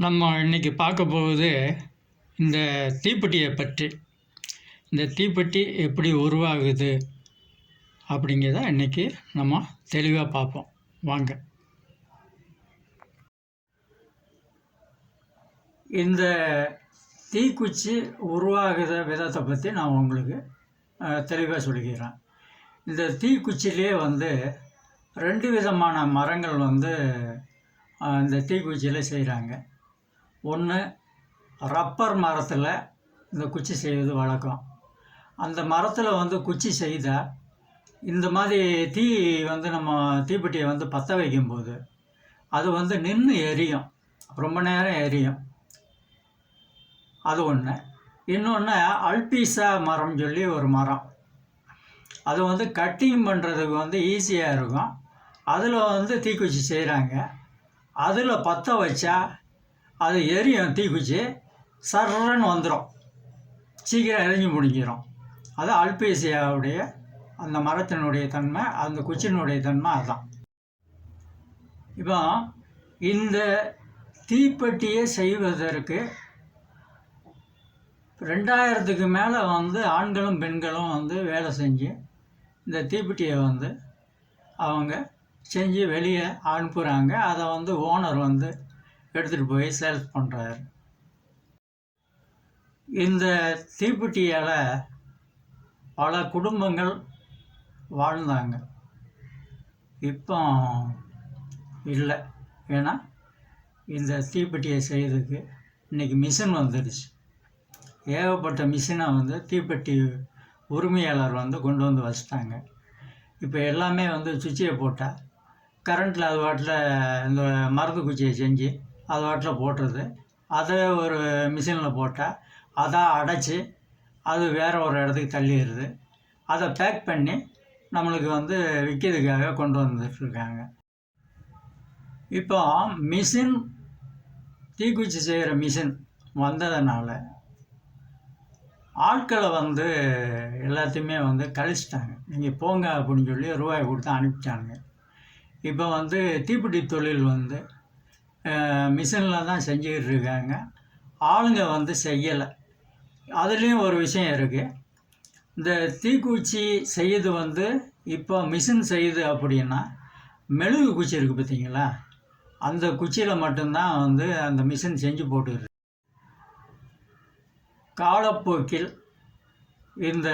நம்ம இன்றைக்கி பார்க்க போவது இந்த தீப்பெட்டியை பற்றி. இந்த தீப்பெட்டி எப்படி உருவாகுது அப்படிங்கிறத இன்றைக்கி நம்ம தெளிவாக பார்ப்போம். வாங்க. இந்த தீக்குச்சி உருவாகுத விதத்தை பற்றி நான் உங்களுக்கு தெளிவாக சொல்லிக்கிறேன். இந்த தீக்குச்சிலே ரெண்டு விதமான மரங்கள் இந்த தீக்குச்சியில் செய்கிறாங்க. ஒன்று ரப்பர் மரத்தில் இந்த குச்சி செய்வது வழக்கம். அந்த மரத்தில் குச்சி செய்தால் இந்த மாதிரி தீ நம்ம தீப்பெட்டியை பற்ற வைக்கும்போது அது நின்று எரியும், ரொம்ப நேரம் எரியும். அது ஒன்று. இன்னொன்று அல்பீசா மரம் சொல்லி ஒரு மரம். அது கட்டிங் பண்ணுறதுக்கு ஈஸியாக இருக்கும். அதில் தீக்குச்சி செய்கிறாங்க. அதில் பற்ற வச்சா அது எரியும். தீக்குச்சி சர்றன்னு வந்துடும், சீக்கிரம் எரிஞ்சு முடிஞ்சிடும். அது அல்பீசியாவுடைய அந்த மரத்தினுடைய தன்மை, அந்த குச்சியினுடைய தன்மை அதுதான். இப்போ இந்த தீப்பெட்டியை செய்வதற்கு 2000க்கு மேலே ஆண்களும் பெண்களும் வேலை செஞ்சு இந்த தீப்பெட்டியை அவங்க செஞ்சு வெளியே அனுப்புகிறாங்க. அதை ஓனர் எடுத்துகிட்டு போய் சேல்ஸ் பண்ணுறாரு. இந்த தீப்பெட்டியால் பல குடும்பங்கள் வாழ்ந்தாங்க. இப்போ இல்லை. ஏன்னா இந்த தீப்பெட்டியை செய்கிறதுக்கு இன்றைக்கி மிஷின் வந்துடுச்சு. ஏகப்பட்ட மிஷினை தீப்பெட்டி உரிமையாளர் கொண்டு வச்சுட்டாங்க. இப்போ எல்லாமே சுவிட்சியை போட்டால் கரண்ட்டில் அது வாட்டில் இந்த மருந்து குச்சியை செஞ்சு அது வாட்டில் போட்டுறது. அதை ஒரு மிஷினில் போட்டால் அதை அடைச்சி அது வேறு ஒரு இடத்துக்கு தள்ளிடுது. அதை பேக் பண்ணி நம்மளுக்கு விற்கிறதுக்காக கொண்டு வந்துட்டுருக்காங்க. இப்போ மிஷின், தீக்குச்சி செய்கிற மிஷின் வந்ததுனால ஆட்களை எல்லாத்தையுமே கழிச்சிட்டாங்க. நீங்கள் போங்க அப்படின்னு சொல்லி ரூபாய் கொடுத்து அனுப்பிச்சாங்க. இப்போ தீப்பெட்டி தொழில் மிஷினில் தான் செஞ்சுக்கிட்டு இருக்காங்க. ஆளுங்க செய்யலை. அதுலேயும் ஒரு விஷயம் இருக்குது. இந்த தீக்குச்சி செய்யுது இப்போ மிஷின் செய்யுது அப்படின்னா, மெழுகு குச்சி இருக்குது பார்த்தீங்களா, அந்த குச்சியில் மட்டும்தான் அந்த மிஷின் செஞ்சு போட்டுருக்கு. காலப்போக்கில் இந்த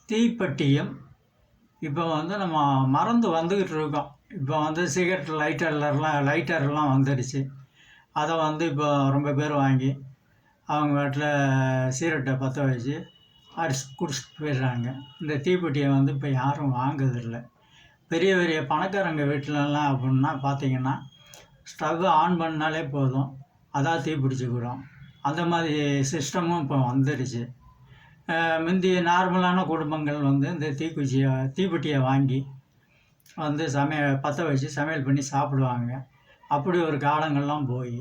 தீப்பெட்டியும் இப்போ நம்ம மறந்து வந்துக்கிட்டு இருக்கோம். இப்போ சிகரெட் லைட்டர்லாம் வந்துடுச்சு. அதை இப்போ ரொம்ப பேர் வாங்கி அவங்க வீட்டில் சீரட்டை பற்ற வச்சு குடிச்சிட்டு போயிடுறாங்க. இந்த தீப்பெட்டியை இப்போ யாரும் வாங்குறதில்லை. பெரிய பெரிய பணக்காரங்க வீட்டிலலாம் அப்படின்னா பார்த்தீங்கன்னா, ஸ்டவ் ஆன் பண்ணாலே போதும், அதான் தீப்பிடிச்சிக்கிறோம். அந்த மாதிரி சிஸ்டமும் இப்போ வந்துடுச்சு. முந்தி நார்மலான குடும்பங்கள் இந்த தீப்பெட்டியை வாங்கி பற்ற வச்சு சமையல் பண்ணி சாப்பிடுவாங்க. அப்படி ஒரு காலங்கள்லாம் போய்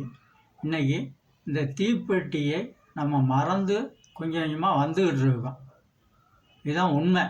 இன்றைக்கி இந்த தீப்பெட்டியை நம்ம மறந்து கொஞ்சம் கொஞ்சமாக வந்துக்கிட்டு இருக்கோம். இதுதான் உண்மை.